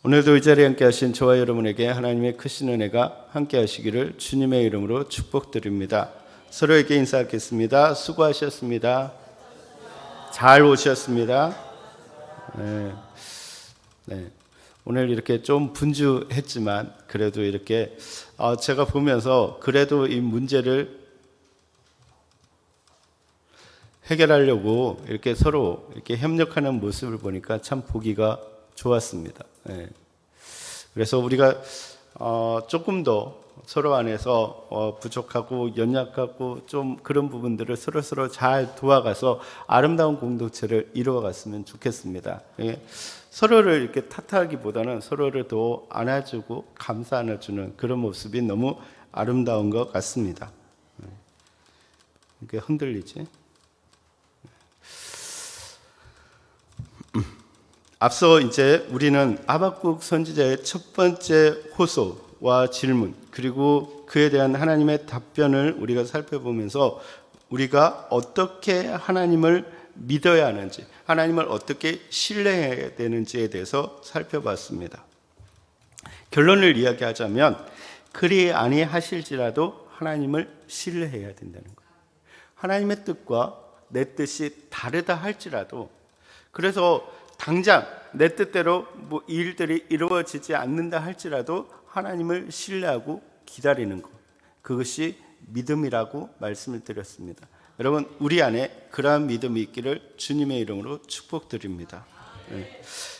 오늘도 이 자리에 함께 하신 저와 여러분에게 하나님의 크신 은혜가 함께 하시기를 주님의 이름으로 축복드립니다. 서로에게 인사하겠습니다. 수고하셨습니다. 잘 오셨습니다. 네. 오늘 이렇게 좀 분주했지만 그래도 이렇게 제가 보면서 그래도 이 문제를 해결하려고 이렇게 서로 이렇게 협력하는 모습을 보니까 참 보기가 좋았습니다. 그래서 우리가 조금 더 서로 안에서 부족하고 연약하고 좀 그런 부분들을 서로 잘 도와가서 아름다운 공동체를 이루어갔으면 좋겠습니다. 서로를 이렇게 탓하기보다는 서로를 더 안아주고 감싸 안아주는 그런 모습이 너무 아름다운 것 같습니다. 이게 흔들리지? 앞서 이제 우리는 하박국 선지자의 첫 번째 호소와 질문 그리고 그에 대한 하나님의 답변을 우리가 살펴보면서 우리가 어떻게 하나님을 믿어야 하는지, 하나님을 어떻게 신뢰해야 되는지에 대해서 살펴봤습니다. 결론을 이야기하자면 그리 아니하실지라도 하나님을 신뢰해야 된다는 거예요. 하나님의 뜻과 내 뜻이 다르다 할지라도, 그래서 당장 내 뜻대로 이 일들이 이루어지지 않는다 할지라도 하나님을 신뢰하고 기다리는 것, 그것이 믿음이라고 말씀을 드렸습니다. 여러분, 우리 안에 그러한 믿음이 있기를 주님의 이름으로 축복드립니다.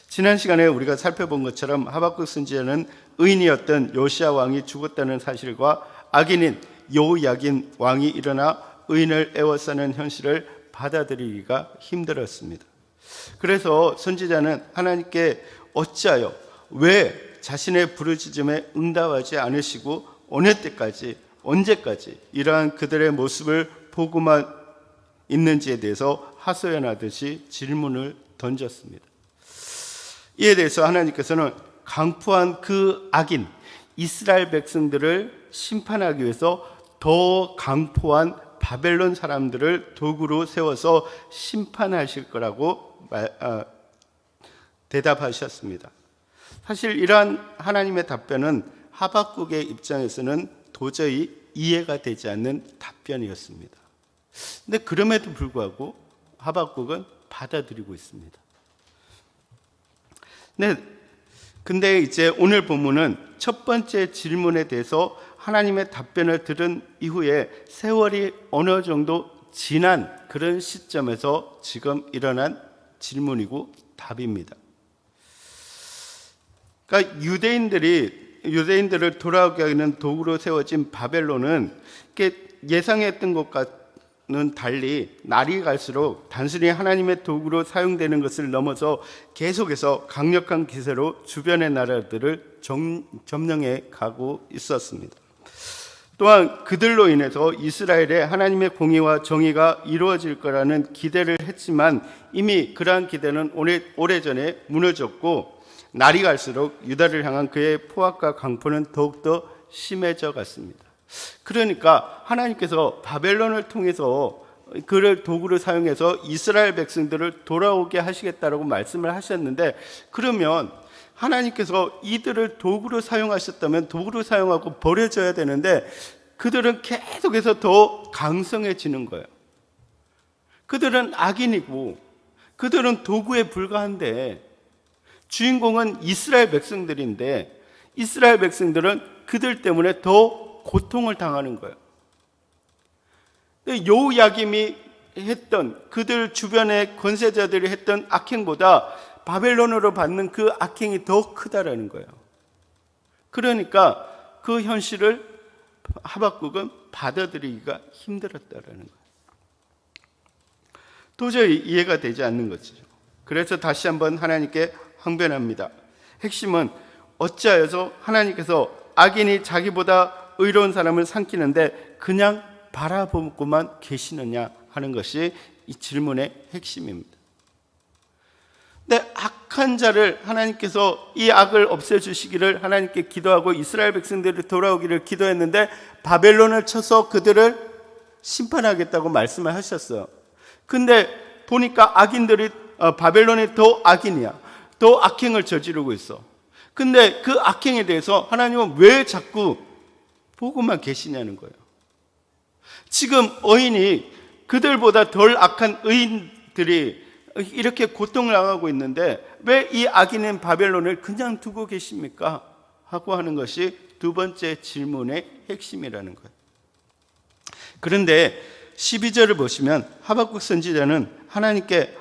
지난 시간에 우리가 살펴본 것처럼 하박국 선지자는 의인이었던 요시야 왕이 죽었다는 사실과 악인인 여호야긴 왕이 일어나 의인을 애워싸는 현실을 받아들이기가 힘들었습니다. 그래서 선지자는 하나님께 어찌하여 왜 자신의 부르짖음에 응답하지 않으시고 어느 때까지 언제까지 이러한 그들의 모습을 보고만 있는지에 대해서 하소연하듯이 질문을 던졌습니다. 이에 대해서 하나님께서는 강포한 그 악인 이스라엘 백성들을 심판하기 위해서 더 강포한 바벨론 사람들을 도구로 세워서 심판하실 거라고 대답하셨습니다. 사실 이러한 하나님의 답변은 하박국의 입장에서는 도저히 이해가 되지 않는 답변이었습니다. 근데 그럼에도 불구하고 하박국은 받아들이고 있습니다. 근데 이제 오늘 본문은 첫 번째 질문에 대해서 하나님의 답변을 들은 이후에 세월이 어느 정도 지난 그런 시점에서 지금 일어난 질문이고 답입니다. 그러니까 유대인들을 돌아오게 하는 도구로 세워진 바벨론은 예상했던 것과는 달리 날이 갈수록 단순히 하나님의 도구로 사용되는 것을 넘어서 계속해서 강력한 기세로 주변의 나라들을 점령해 가고 있었습니다. 또한 그들로 인해서 이스라엘의 하나님의 공의와 정의가 이루어질 거라는 기대를 했지만 이미 그러한 기대는 오래전에 무너졌고 날이 갈수록 유다를 향한 그의 포악과 강포는 더욱더 심해져 갔습니다. 그러니까 하나님께서 바벨론을 통해서 그를 도구로 사용해서 이스라엘 백성들을 돌아오게 하시겠다라고 말씀을 하셨는데, 그러면 하나님께서 이들을 도구로 사용하셨다면 도구로 사용하고 버려져야 되는데 그들은 계속해서 더 강성해지는 거예요. 그들은 악인이고 그들은 도구에 불과한데 주인공은 이스라엘 백성들인데 이스라엘 백성들은 그들 때문에 더 고통을 당하는 거예요. 여호야김이 했던, 그들 주변의 권세자들이 했던 악행보다 바벨론으로 받는 그 악행이 더 크다라는 거예요. 그러니까 그 현실을 하박국은 받아들이기가 힘들었다라는 거예요. 도저히 이해가 되지 않는 것이죠. 그래서 다시 한번 하나님께 항변합니다. 핵심은 어찌하여서 하나님께서 악인이 자기보다 의로운 사람을 삼키는데 그냥 바라보고만 계시느냐 하는 것이 이 질문의 핵심입니다. 근데 악한 자를 하나님께서 이 악을 없애주시기를 하나님께 기도하고 이스라엘 백성들이 돌아오기를 기도했는데 바벨론을 쳐서 그들을 심판하겠다고 말씀을 하셨어요. 근데 보니까 악인들이 바벨론이 더 악인이야. 더 악행을 저지르고 있어. 근데 그 악행에 대해서 하나님은 왜 자꾸 보고만 계시냐는 거예요. 지금 의인이 그들보다 덜 악한 의인들이 이렇게 고통을 당하고 있는데 왜 이 악인인 바벨론을 그냥 두고 계십니까? 하고 하는 것이 두 번째 질문의 핵심이라는 거예요. 그런데 12절을 보시면 하박국 선지자는 하나님께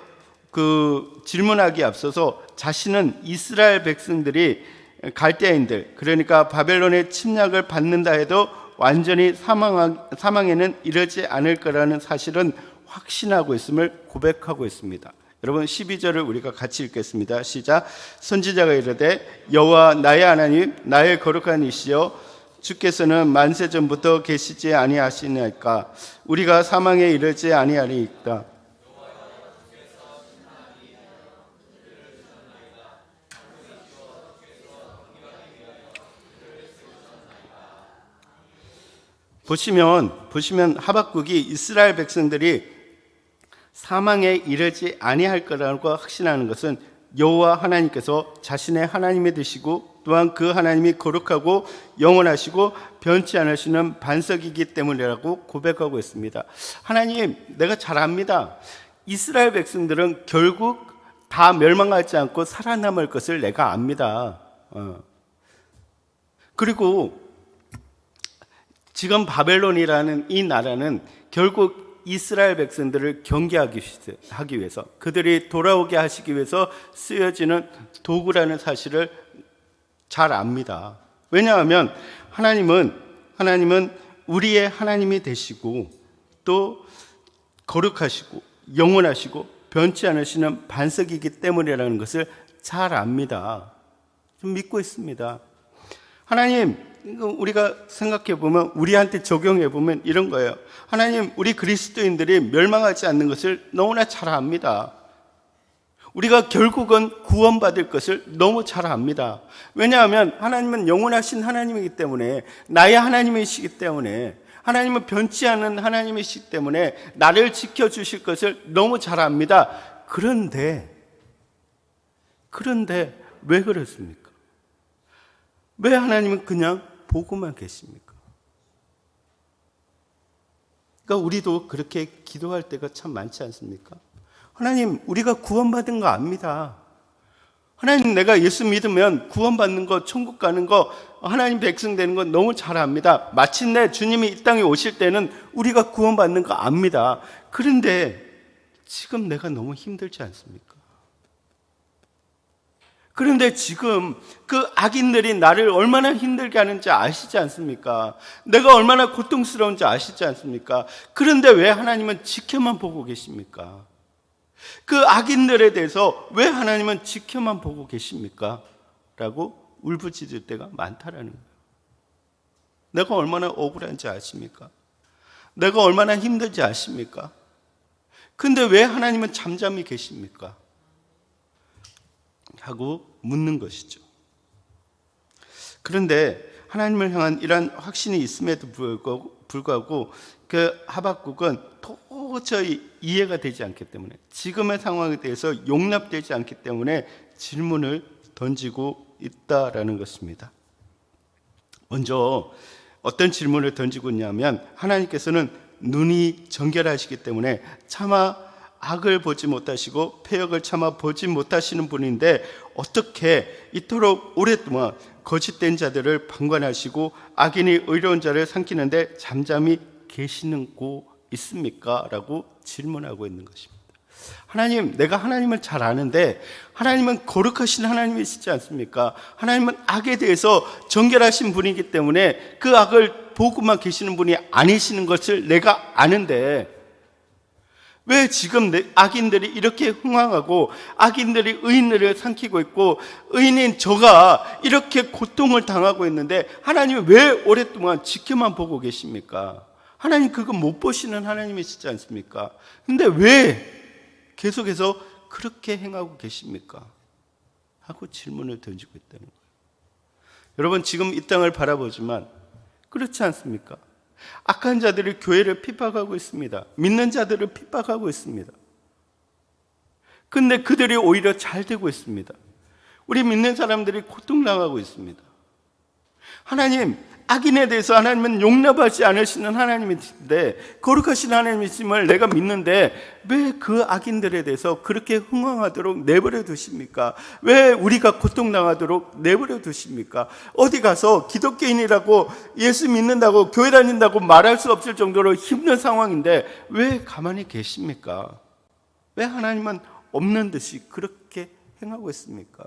그 질문하기에 앞서서 자신은 이스라엘 백성들이 갈대아인들, 그러니까 바벨론의 침략을 받는다 해도 완전히 사망에는 이르지 않을 거라는 사실은 확신하고 있음을 고백하고 있습니다. 여러분 12절을 우리가 같이 읽겠습니다. 시작. 선지자가 이르되 여호와 나의 하나님 나의 거룩한 이시여 주께서는 만세 전부터 계시지 아니하시나이까 우리가 사망에 이르지 아니하리이까. 보시면 하박국이 이스라엘 백성들이 사망에 이르지 아니할 거라고 확신하는 것은 여호와 하나님께서 자신의 하나님이 되시고 또한 그 하나님이 거룩하고 영원하시고 변치 않으시는 반석이기 때문이라고 고백하고 있습니다. 하나님, 내가 잘 압니다. 이스라엘 백성들은 결국 다 멸망하지 않고 살아남을 것을 내가 압니다. 그리고 지금 바벨론이라는 이 나라는 결국 이스라엘 백성들을 경계하기 위해서, 그들이 돌아오게 하시기 위해서 쓰여지는 도구라는 사실을 잘 압니다. 왜냐하면 하나님은 우리의 하나님이 되시고 또 거룩하시고 영원하시고 변치 않으시는 반석이기 때문이라는 것을 잘 압니다. 좀 믿고 있습니다. 하나님, 우리가 생각해 보면, 우리한테 적용해 보면 이런 거예요. 하나님, 우리 그리스도인들이 멸망하지 않는 것을 너무나 잘 압니다. 우리가 결국은 구원받을 것을 너무 잘 압니다. 왜냐하면 하나님은 영원하신 하나님이기 때문에, 나의 하나님이시기 때문에, 하나님은 변치 않는 하나님이시기 때문에 나를 지켜주실 것을 너무 잘 압니다. 그런데 왜 그렇습니까? 왜 하나님은 그냥 보고만 계십니까? 그러니까 우리도 그렇게 기도할 때가 참 많지 않습니까? 하나님, 우리가 구원받은 거 압니다. 하나님, 내가 예수 믿으면 구원받는 거, 천국 가는 거, 하나님 백성 되는 거 너무 잘 압니다. 마침내 주님이 이 땅에 오실 때는 우리가 구원받는 거 압니다. 그런데 지금 내가 너무 힘들지 않습니까? 그런데 지금 그 악인들이 나를 얼마나 힘들게 하는지 아시지 않습니까? 내가 얼마나 고통스러운지 아시지 않습니까? 그런데 왜 하나님은 지켜만 보고 계십니까? 그 악인들에 대해서 왜 하나님은 지켜만 보고 계십니까? 라고 울부짖을 때가 많다라는 거예요. 내가 얼마나 억울한지 아십니까? 내가 얼마나 힘든지 아십니까? 근데 왜 하나님은 잠잠히 계십니까? 하고 묻는 것이죠. 그런데 하나님을 향한 이러한 확신이 있음에도 불구하고 그 하박국은 도저히 이해가 되지 않기 때문에, 지금의 상황에 대해서 용납되지 않기 때문에 질문을 던지고 있다라는 것입니다. 먼저 어떤 질문을 던지고 있냐면, 하나님께서는 눈이 정결하시기 때문에 차마 악을 보지 못하시고 패역을 참아 보지 못하시는 분인데 어떻게 이토록 오랫동안 거짓된 자들을 방관하시고 악인이 의로운 자를 삼키는데 잠잠히 계시는고 있습니까? 라고 질문하고 있는 것입니다. 하나님, 내가 하나님을 잘 아는데 하나님은 거룩하신 하나님이시지 않습니까? 하나님은 악에 대해서 정결하신 분이기 때문에 그 악을 보고만 계시는 분이 아니시는 것을 내가 아는데 왜 지금 악인들이 이렇게 흥황하고 악인들이 의인들을 삼키고 있고 의인인 저가 이렇게 고통을 당하고 있는데 하나님이 왜 오랫동안 지켜만 보고 계십니까? 하나님 그거 못 보시는 하나님이시지 않습니까? 근데 왜 계속해서 그렇게 행하고 계십니까? 하고 질문을 던지고 있다는 거예요. 여러분, 지금 이 땅을 바라보지만 그렇지 않습니까? 악한 자들이 교회를 핍박하고 있습니다. 믿는 자들을 핍박하고 있습니다. 근데 그들이 오히려 잘 되고 있습니다. 우리 믿는 사람들이 고통당하고 있습니다. 하나님, 악인에 대해서 하나님은 용납하지 않으시는 하나님이신데, 거룩하신 하나님이심을 내가 믿는데 왜 그 악인들에 대해서 그렇게 흥황하도록 내버려 두십니까? 왜 우리가 고통당하도록 내버려 두십니까? 어디 가서 기독교인이라고 예수 믿는다고 교회 다닌다고 말할 수 없을 정도로 힘든 상황인데 왜 가만히 계십니까? 왜 하나님은 없는 듯이 그렇게 행하고 있습니까?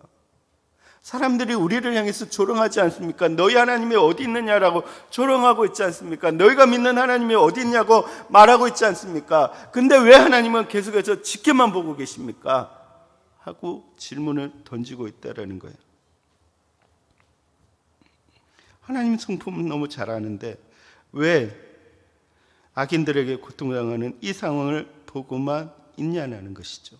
사람들이 우리를 향해서 조롱하지 않습니까? 너희 하나님이 어디 있느냐라고 조롱하고 있지 않습니까? 너희가 믿는 하나님이 어디 있냐고 말하고 있지 않습니까? 근데 왜 하나님은 계속해서 지켜만 보고 계십니까? 하고 질문을 던지고 있다라는 거예요. 하나님 성품은 너무 잘 아는데 왜 악인들에게 고통당하는 이 상황을 보고만 있냐는 것이죠.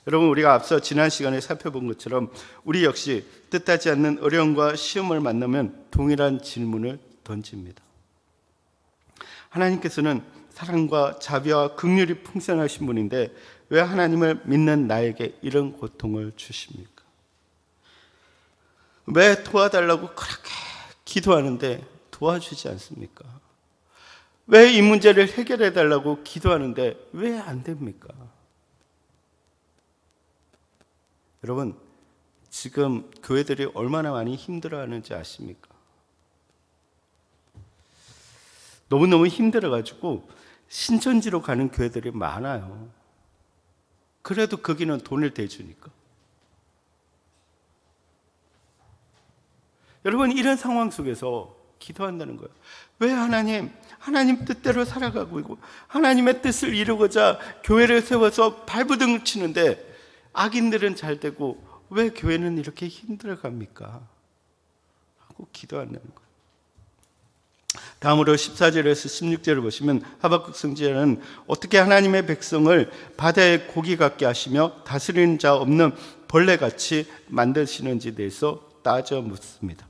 여러분, 우리가 앞서 지난 시간에 살펴본 것처럼 우리 역시 뜻하지 않는 어려움과 시험을 만나면 동일한 질문을 던집니다. 하나님께서는 사랑과 자비와 긍휼이 풍성하신 분인데 왜 하나님을 믿는 나에게 이런 고통을 주십니까? 왜 도와달라고 그렇게 기도하는데 도와주지 않습니까? 왜 이 문제를 해결해 달라고 기도하는데 왜 안 됩니까? 여러분, 지금 교회들이 얼마나 많이 힘들어하는지 아십니까? 너무너무 힘들어가지고 신천지로 가는 교회들이 많아요. 그래도 거기는 돈을 대주니까. 여러분, 이런 상황 속에서 기도한다는 거예요. 왜 하나님 뜻대로 살아가고 있고 하나님의 뜻을 이루고자 교회를 세워서 발부등을 치는데 악인들은 잘 되고 왜 교회는 이렇게 힘들어갑니까? 하고 기도한다는 거예요. 다음으로 14절에서 16절을 보시면 하박국 선지자는 어떻게 하나님의 백성을 바다의 고기 같게 하시며 다스리는 자 없는 벌레같이 만드시는지에 대해서 따져 묻습니다.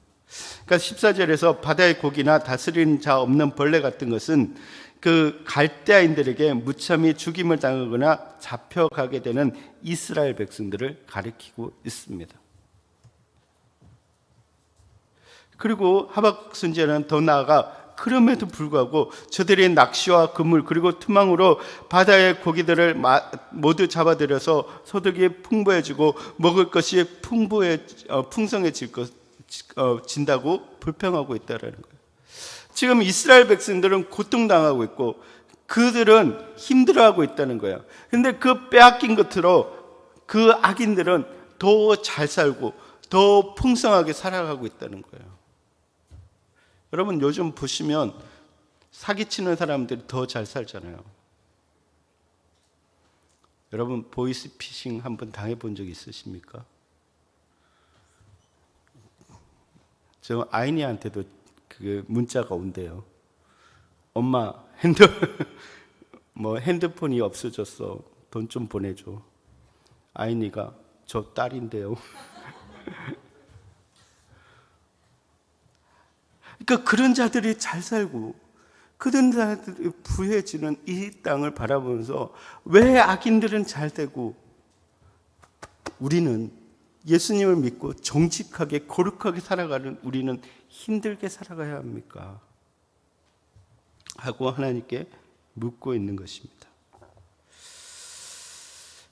그러니까 14절에서 바다의 고기나 다스리는 자 없는 벌레 같은 것은 그 갈대아인들에게 무참히 죽임을 당하거나 잡혀가게 되는 이스라엘 백성들을 가리키고 있습니다. 그리고 하박국 선지자는 더 나아가 그럼에도 불구하고 저들의 낚시와 그물 그리고 투망으로 바다의 고기들을 모두 잡아들여서 소득이 풍부해지고 먹을 것이 풍성해진다고 불평하고 있다는 거예요. 지금 이스라엘 백성들은 고통당하고 있고 그들은 힘들어하고 있다는 거예요. 그런데 그 빼앗긴 것으로 그 악인들은 더 잘 살고 더 풍성하게 살아가고 있다는 거예요. 여러분, 요즘 보시면 사기치는 사람들이 더 잘 살잖아요. 여러분, 보이스피싱 한번 당해본 적 있으십니까? 저 아이니한테도 그 문자가 온대요. 엄마, 핸드폰이 없어졌어. 돈 좀 보내줘. 아이니가 저 딸인데요. 그러니까 그런 자들이 잘 살고 그런 자들이 부해지는 이 땅을 바라보면서 왜 악인들은 잘 되고 우리는 예수님을 믿고 정직하게 거룩하게 살아가는 우리는 힘들게 살아가야 합니까? 하고 하나님께 묻고 있는 것입니다.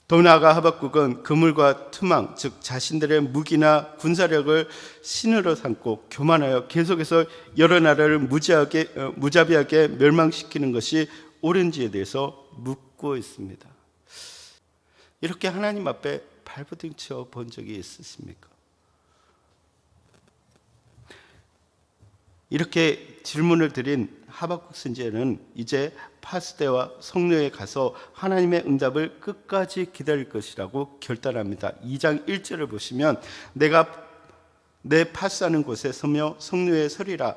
더 나아가 하박국은 그물과 투망, 즉 자신들의 무기나 군사력을 신으로 삼고 교만하여 계속해서 여러 나라를 무자비하게 멸망시키는 것이 옳은지에 대해서 묻고 있습니다. 이렇게 하나님 앞에 발부둥쳐 본 적이 있으십니까? 이렇게 질문을 드린 하박국 선지자는 이제 파스대와 성로에 가서 하나님의 응답을 끝까지 기다릴 것이라고 결단합니다. 2장 1절을 보시면 내가 내 파스하는 곳에 서며 성로에 서리라.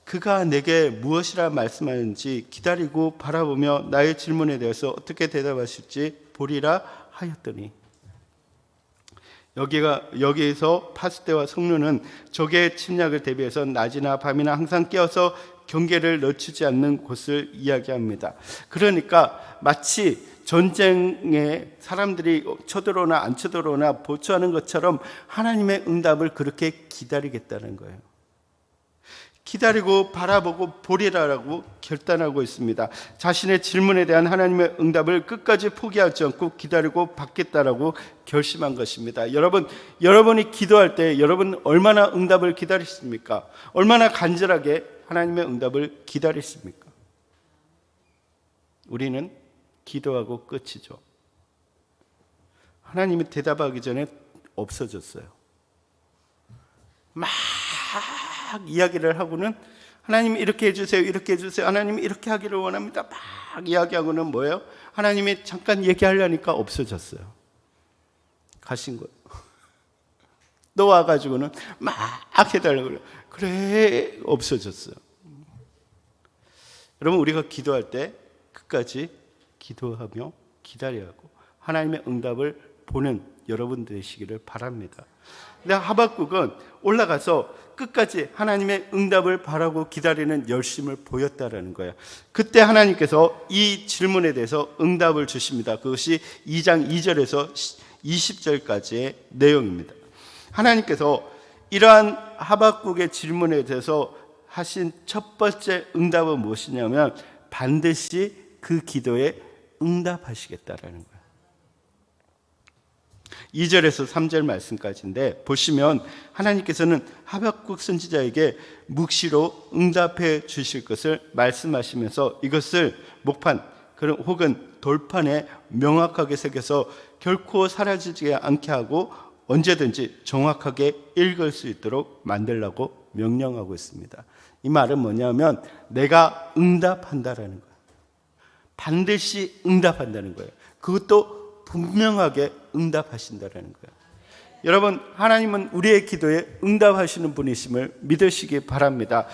그가 내게 무엇이라 말씀하는지 기다리고 바라보며 나의 질문에 대해서 어떻게 대답하실지 보리라 하였더니, 여기에서 파스대와 성로는 적의 침략을 대비해서 낮이나 밤이나 항상 깨어서 경계를 늦추지 않는 곳을 이야기합니다. 그러니까 마치 전쟁에 사람들이 쳐들어오나 안 쳐들어오나 보초하는 것처럼 하나님의 응답을 그렇게 기다리겠다는 거예요. 기다리고 바라보고 보리라라고 결단하고 있습니다. 자신의 질문에 대한 하나님의 응답을 끝까지 포기하지 않고 기다리고 받겠다라고 결심한 것입니다. 여러분이 기도할 때 여러분 얼마나 응답을 기다리십니까? 얼마나 간절하게 하나님의 응답을 기다리십니까? 우리는 기도하고 끝이죠. 하나님이 대답하기 전에 없어졌어요. 막 이야기를 하고는 하나님 이렇게 해주세요, 이렇게 해주세요, 하나님 이렇게 하기를 원합니다, 막 이야기하고는 뭐예요? 하나님이 잠깐 얘기하려니까 없어졌어요. 가신 거예요. 너 와가지고는 막 해달라고 그래요. 그래, 없어졌어요. 여러분, 우리가 기도할 때 끝까지 기도하며 기다려야 하고 하나님의 응답을 보는 여러분 되시기를 바랍니다. 근데 하박국은 올라가서 끝까지 하나님의 응답을 바라고 기다리는 열심을 보였다라는 거예요. 그때 하나님께서 이 질문에 대해서 응답을 주십니다. 그것이 2장 2절에서 20절까지의 내용입니다. 하나님께서 이러한 하박국의 질문에 대해서 하신 첫 번째 응답은 무엇이냐면 반드시 그 기도에 응답하시겠다라는 거예요. 2절에서 3절 말씀까지인데 보시면 하나님께서는 하박국 선지자에게 묵시로 응답해 주실 것을 말씀하시면서 이것을 목판 혹은 돌판에 명확하게 새겨서 결코 사라지지 않게 하고 언제든지 정확하게 읽을 수 있도록 만들라고 명령하고 있습니다. 이 말은 뭐냐면 내가 응답한다라는 거예요. 반드시 응답한다는 거예요. 그것도 분명하게 응답하신다는 거예요. 여러분, 하나님은 우리의 기도에 응답하시는 분이심을 믿으시기 바랍니다.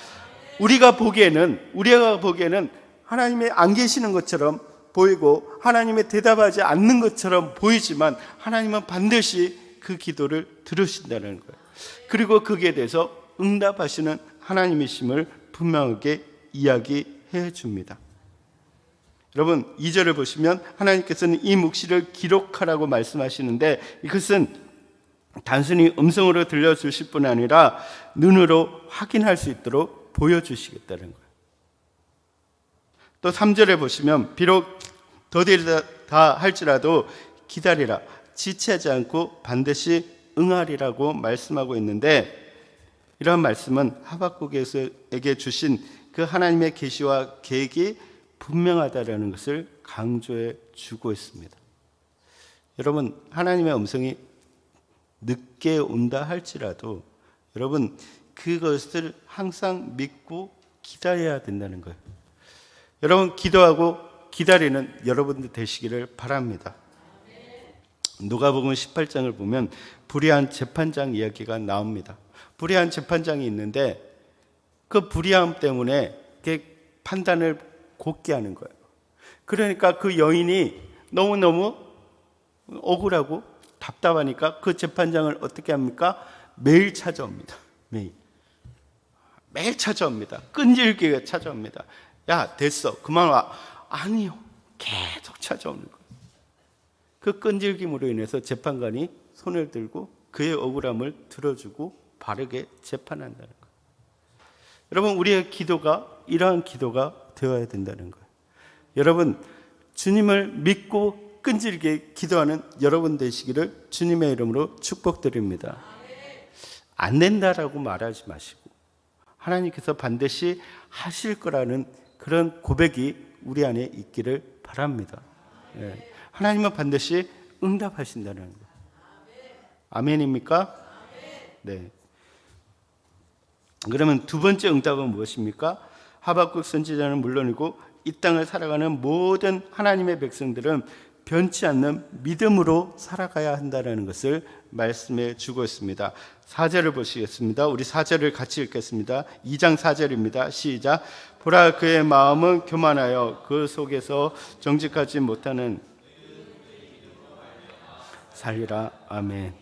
우리가 보기에는 하나님이 안 계시는 것처럼 보이고 하나님의 대답하지 않는 것처럼 보이지만 하나님은 반드시 그 기도를 들으신다는 거예요. 그리고 거기에 대해서 응답하시는 하나님이심을 분명하게 이야기해 줍니다. 여러분, 2절을 보시면 하나님께서는 이 묵시를 기록하라고 말씀하시는데 이것은 단순히 음성으로 들려주실 뿐 아니라 눈으로 확인할 수 있도록 보여주시겠다는 거예요. 또 3절에 보시면 비록 더디다 할지라도 기다리라, 지체하지 않고 반드시 응하리라고 말씀하고 있는데 이러한 말씀은 하박국에게 주신 그 하나님의 계시와 계획이 분명하다라는 것을 강조해 주고 있습니다. 여러분, 하나님의 음성이 늦게 온다 할지라도 여러분 그것을 항상 믿고 기다려야 된다는 거예요. 여러분, 기도하고 기다리는 여러분들 되시기를 바랍니다. 누가복음 18장을 보면 불의한 재판장 이야기가 나옵니다. 불의한 재판장이 있는데 그 불의함 때문에 판단을 곧게 하는 거예요. 그러니까 그 여인이 너무너무 억울하고 답답하니까 그 재판장을 어떻게 합니까? 매일 찾아옵니다. 매일 찾아옵니다. 끈질기게 찾아옵니다. 야, 됐어, 그만 와. 아니요, 계속 찾아오는 거예요. 그 끈질김으로 인해서 재판관이 손을 들고 그의 억울함을 들어주고 바르게 재판한다는 거예요. 여러분, 우리의 기도가 이러한 기도가 되어야 된다는 거예요. 여러분, 주님을 믿고 끈질기게 기도하는 여러분 되시기를 주님의 이름으로 축복드립니다. 안 된다라고 말하지 마시고 하나님께서 반드시 하실 거라는 그런 고백이 우리 안에 있기를 바랍니다. 하나님은 반드시 응답하신다는 거예요. 아멘입니까? 네. 그러면 두 번째 응답은 무엇입니까? 하박국 선지자는 물론이고 이 땅을 살아가는 모든 하나님의 백성들은 변치 않는 믿음으로 살아가야 한다는 것을 말씀해 주고 있습니다. 4절을 보시겠습니다. 우리 4절을 같이 읽겠습니다. 2장 4절입니다. 시작. 보라, 그의 마음은 교만하여 그 속에서 정직하지 못하는 살리라. 아멘.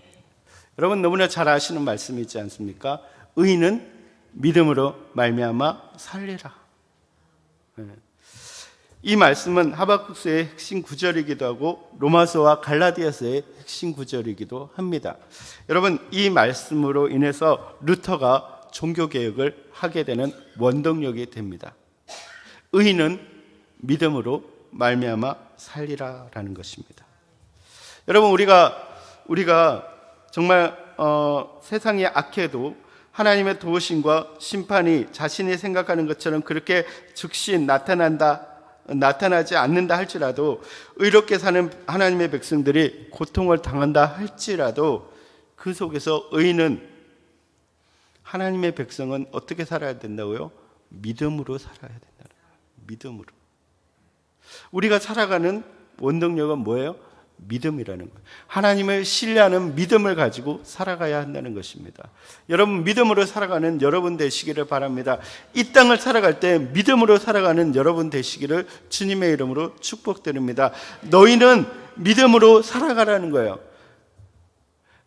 여러분, 너무나 잘 아시는 말씀이지 않습니까? 의인은 믿음으로 말미암아 살리라. 이 말씀은 하박국서의 핵심 구절이기도 하고 로마서와 갈라디아서의 핵심 구절이기도 합니다. 여러분, 이 말씀으로 인해서 루터가 종교개혁을 하게 되는 원동력이 됩니다. 의인은 믿음으로 말미암아 살리라라는 것입니다. 여러분, 우리가 정말 세상이 악해도 하나님의 도우심과 심판이 자신이 생각하는 것처럼 그렇게 즉시 나타나지 않는다 할지라도, 의롭게 사는 하나님의 백성들이 고통을 당한다 할지라도 그 속에서 의인은, 하나님의 백성은 어떻게 살아야 된다고요? 믿음으로 살아야 된다는 거예요. 믿음으로. 우리가 살아가는 원동력은 뭐예요? 믿음이라는 거예요. 하나님을 신뢰하는 믿음을 가지고 살아가야 한다는 것입니다. 여러분, 믿음으로 살아가는 여러분 되시기를 바랍니다. 이 땅을 살아갈 때 믿음으로 살아가는 여러분 되시기를 주님의 이름으로 축복드립니다. 너희는 믿음으로 살아가라는 거예요.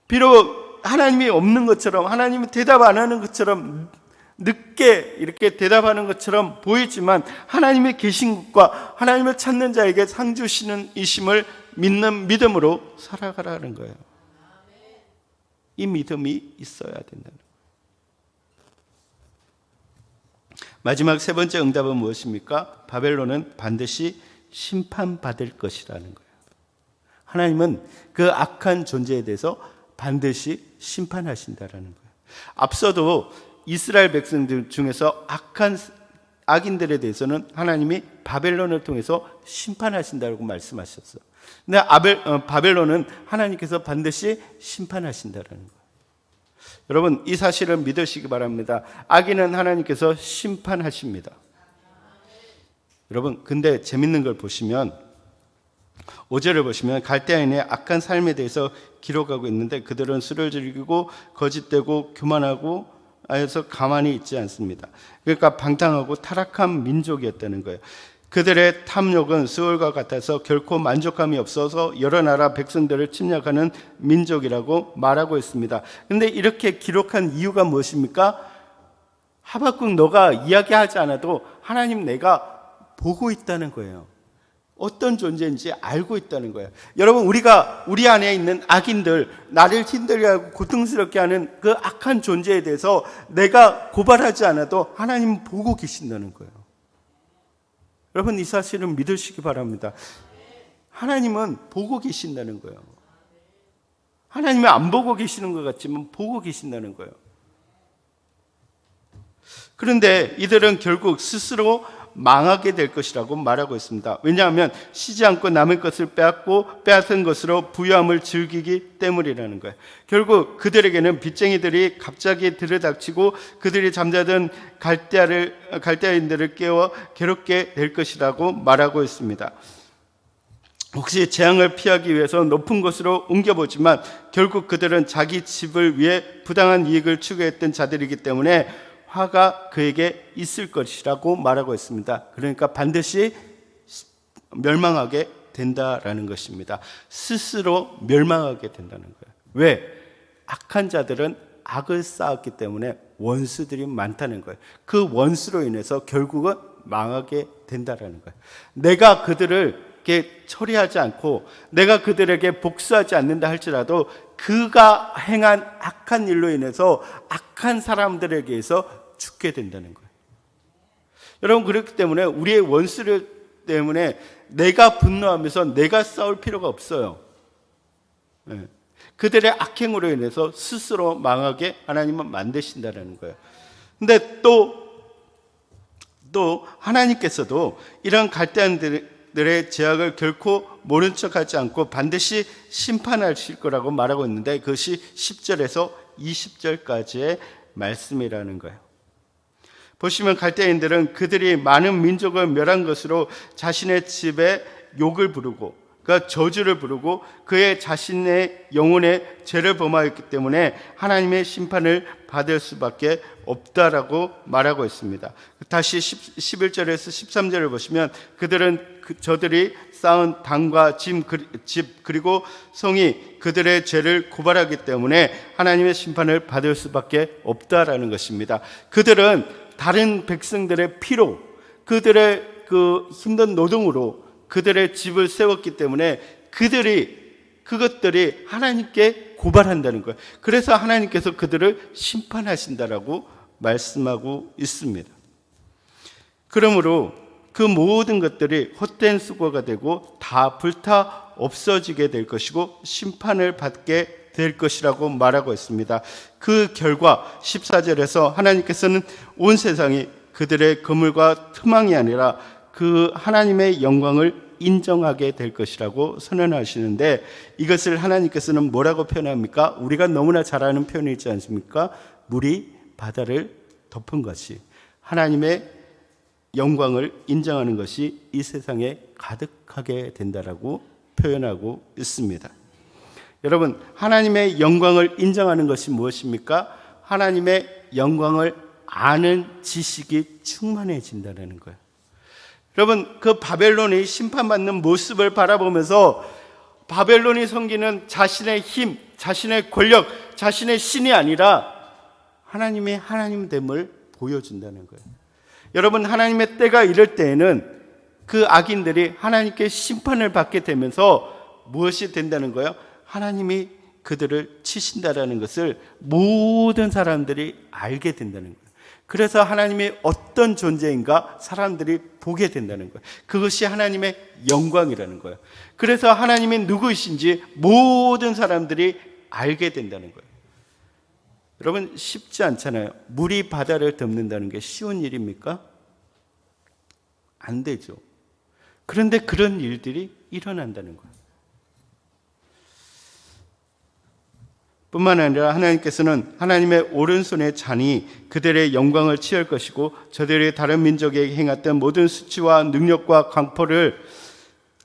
비록 하나님이 없는 것처럼, 하나님이 대답 안 하는 것처럼, 늦게 이렇게 대답하는 것처럼 보이지만 하나님의 계신 것과 하나님을 찾는 자에게 상 주시는 이심을 믿는 믿음으로 살아가라는 거예요. 이 믿음이 있어야 된다는 거예요. 마지막 세 번째 응답은 무엇입니까? 바벨론은 반드시 심판받을 것이라는 거예요. 하나님은 그 악한 존재에 대해서 반드시 심판하신다라는 거예요. 앞서도 이스라엘 백성들 중에서 악인들에 대해서는 하나님이 바벨론을 통해서 심판하신다고 말씀하셨어요. 근데 바벨론은 하나님께서 반드시 심판하신다라는 거예요. 여러분, 이 사실을 믿으시기 바랍니다. 악인은 하나님께서 심판하십니다. 여러분, 근데 재밌는 걸 보시면, 5절을 보시면 갈대아인의 악한 삶에 대해서 기록하고 있는데, 그들은 술을 즐기고 거짓되고 교만하고 해서 가만히 있지 않습니다. 그러니까 방탕하고 타락한 민족이었다는 거예요. 그들의 탐욕은 수월과 같아서 결코 만족감이 없어서 여러 나라 백성들을 침략하는 민족이라고 말하고 있습니다. 그런데 이렇게 기록한 이유가 무엇입니까? 하박국, 너가 이야기하지 않아도 하나님 내가 보고 있다는 거예요. 어떤 존재인지 알고 있다는 거예요. 여러분, 우리 안에 있는 악인들, 나를 힘들게 하고 고통스럽게 하는 그 악한 존재에 대해서 내가 고발하지 않아도 하나님은 보고 계신다는 거예요. 여러분, 이 사실을 믿으시기 바랍니다. 하나님은 보고 계신다는 거예요. 하나님은 안 보고 계시는 것 같지만 보고 계신다는 거예요. 그런데 이들은 결국 스스로 망하게 될 것이라고 말하고 있습니다. 왜냐하면 쉬지 않고 남의 것을 빼앗은 것으로 부유함을 즐기기 때문이라는 거예요. 결국 그들에게는 빚쟁이들이 갑자기 들이닥치고 그들이 잠자던 갈대아인들을 깨워 괴롭게 될 것이라고 말하고 있습니다. 혹시 재앙을 피하기 위해서 높은 곳으로 옮겨보지만 결국 그들은 자기 집을 위해 부당한 이익을 추구했던 자들이기 때문에 화가 그에게 있을 것이라고 말하고 있습니다. 그러니까 반드시 멸망하게 된다라는 것입니다. 스스로 멸망하게 된다는 거예요. 왜? 악한 자들은 악을 쌓았기 때문에 원수들이 많다는 거예요. 그 원수로 인해서 결국은 망하게 된다라는 거예요. 내가 그들을 이렇게 처리하지 않고 내가 그들에게 복수하지 않는다 할지라도 그가 행한 악한 일로 인해서 악한 사람들에게 의해서 죽게 된다는 거예요. 여러분, 그렇기 때문에 우리의 원수를 때문에 내가 분노하면서 내가 싸울 필요가 없어요. 네. 그들의 악행으로 인해서 스스로 망하게 하나님은 만드신다는 거예요. 근데 또 하나님께서도 이런 갈대아인들의 죄악을 결코 모른 척하지 않고 반드시 심판하실 거라고 말하고 있는데, 그것이 10절에서 20절까지의 말씀이라는 거예요. 보시면 갈대아인들은 그들이 많은 민족을 멸한 것으로 자신의 집에 욕을 부르고, 그러니까 저주를 부르고 그의 자신의 영혼의 죄를 범하였기 때문에 하나님의 심판을 받을 수밖에 없다라고 말하고 있습니다. 다시 11절에서 13절을 보시면 그들은 저들이 쌓은 당과 집 그리고 성이 그들의 죄를 고발하기 때문에 하나님의 심판을 받을 수밖에 없다라는 것입니다. 그들은 다른 백성들의 피로, 그들의 그 힘든 노동으로 그들의 집을 세웠기 때문에 그것들이 하나님께 고발한다는 거예요. 그래서 하나님께서 그들을 심판하신다라고 말씀하고 있습니다. 그러므로 그 모든 것들이 헛된 수고가 되고 다 불타 없어지게 될 것이고 심판을 받게 될 것이라고 말하고 있습니다. 그 결과 14절에서 하나님께서는 온 세상이 그들의 거물과 투망이 아니라 그 하나님의 영광을 인정하게 될 것이라고 선언하시는데, 이것을 하나님께서는 뭐라고 표현합니까? 우리가 너무나 잘 아는 표현이 있지 않습니까? 물이 바다를 덮은 것이, 하나님의 영광을 인정하는 것이 이 세상에 가득하게 된다라고 표현하고 있습니다. 여러분, 하나님의 영광을 인정하는 것이 무엇입니까? 하나님의 영광을 아는 지식이 충만해진다는 거예요. 여러분, 그 바벨론이 심판받는 모습을 바라보면서 바벨론이 섬기는 자신의 힘, 자신의 권력, 자신의 신이 아니라 하나님의 하나님됨을 보여준다는 거예요. 여러분, 하나님의 때가 이럴 때에는 그 악인들이 하나님께 심판을 받게 되면서 무엇이 된다는 거예요? 하나님이 그들을 치신다라는 것을 모든 사람들이 알게 된다는 거예요. 그래서 하나님이 어떤 존재인가 사람들이 보게 된다는 거예요. 그것이 하나님의 영광이라는 거예요. 그래서 하나님이 누구이신지 모든 사람들이 알게 된다는 거예요. 여러분, 쉽지 않잖아요. 물이 바다를 덮는다는 게 쉬운 일입니까? 안 되죠. 그런데 그런 일들이 일어난다는 거예요. 뿐만 아니라 하나님께서는 하나님의 오른손의 잔이 그들의 영광을 취할 것이고 저들이 다른 민족에게 행했던 모든 수치와 능력과 강포를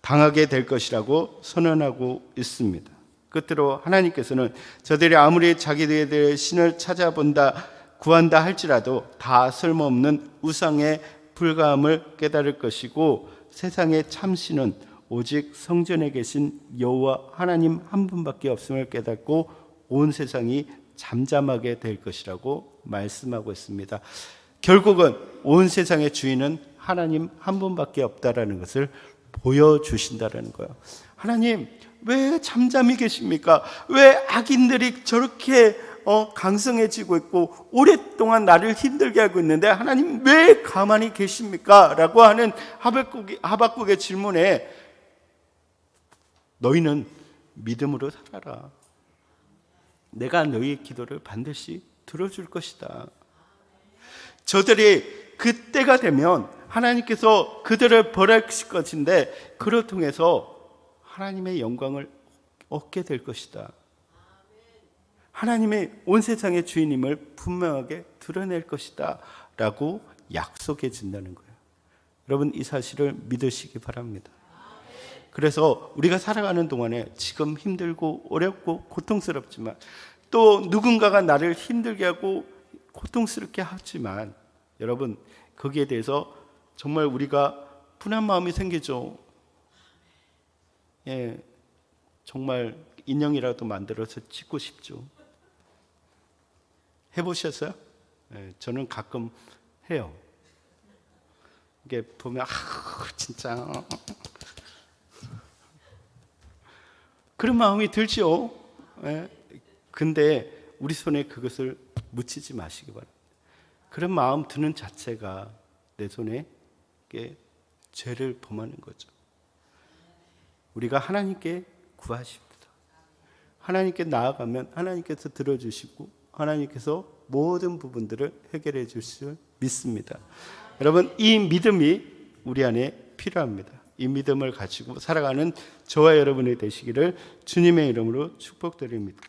당하게 될 것이라고 선언하고 있습니다. 끝으로 하나님께서는 저들이 아무리 자기들의 신을 찾아본다, 구한다 할지라도 다 쓸모없는 우상에 불과함을 깨달을 것이고 세상의 참신은 오직 성전에 계신 여호와 하나님 한 분밖에 없음을 깨닫고 온 세상이 잠잠하게 될 것이라고 말씀하고 있습니다. 결국은 온 세상의 주인은 하나님 한 분밖에 없다라는 것을 보여주신다라는 거예요. 하나님, 왜 잠잠히 계십니까? 왜 악인들이 저렇게 강성해지고 있고 오랫동안 나를 힘들게 하고 있는데 하나님 왜 가만히 계십니까? 라고 하는 하박국의 질문에 너희는 믿음으로 살아라. 내가 너희의 기도를 반드시 들어줄 것이다. 저들이 그때가 되면 하나님께서 그들을 벌하실 것인데 그를 통해서 하나님의 영광을 얻게 될 것이다. 하나님의 온 세상의 주인임을 분명하게 드러낼 것이다 라고 약속해 준다는 거예요. 여러분, 이 사실을 믿으시기 바랍니다. 그래서 우리가 살아가는 동안에 지금 힘들고 어렵고 고통스럽지만 또 누군가가 나를 힘들게 하고 고통스럽게 하지만 여러분, 거기에 대해서 정말 우리가 분한 마음이 생기죠. 예, 정말 인형이라도 만들어서 찍고 싶죠. 해보셨어요? 예, 저는 가끔 해요. 이게 보면 진짜 그런 마음이 들죠. 예. 근데 우리 손에 그것을 묻히지 마시기 바랍니다. 그런 마음 드는 자체가 내 손에 죄를 범하는 거죠. 우리가 하나님께 구하십니다. 하나님께 나아가면 하나님께서 들어주시고 하나님께서 모든 부분들을 해결해 주실 믿습니다. 여러분, 이 믿음이 우리 안에 필요합니다. 이 믿음을 가지고 살아가는 저와 여러분이 되시기를 주님의 이름으로 축복드립니다.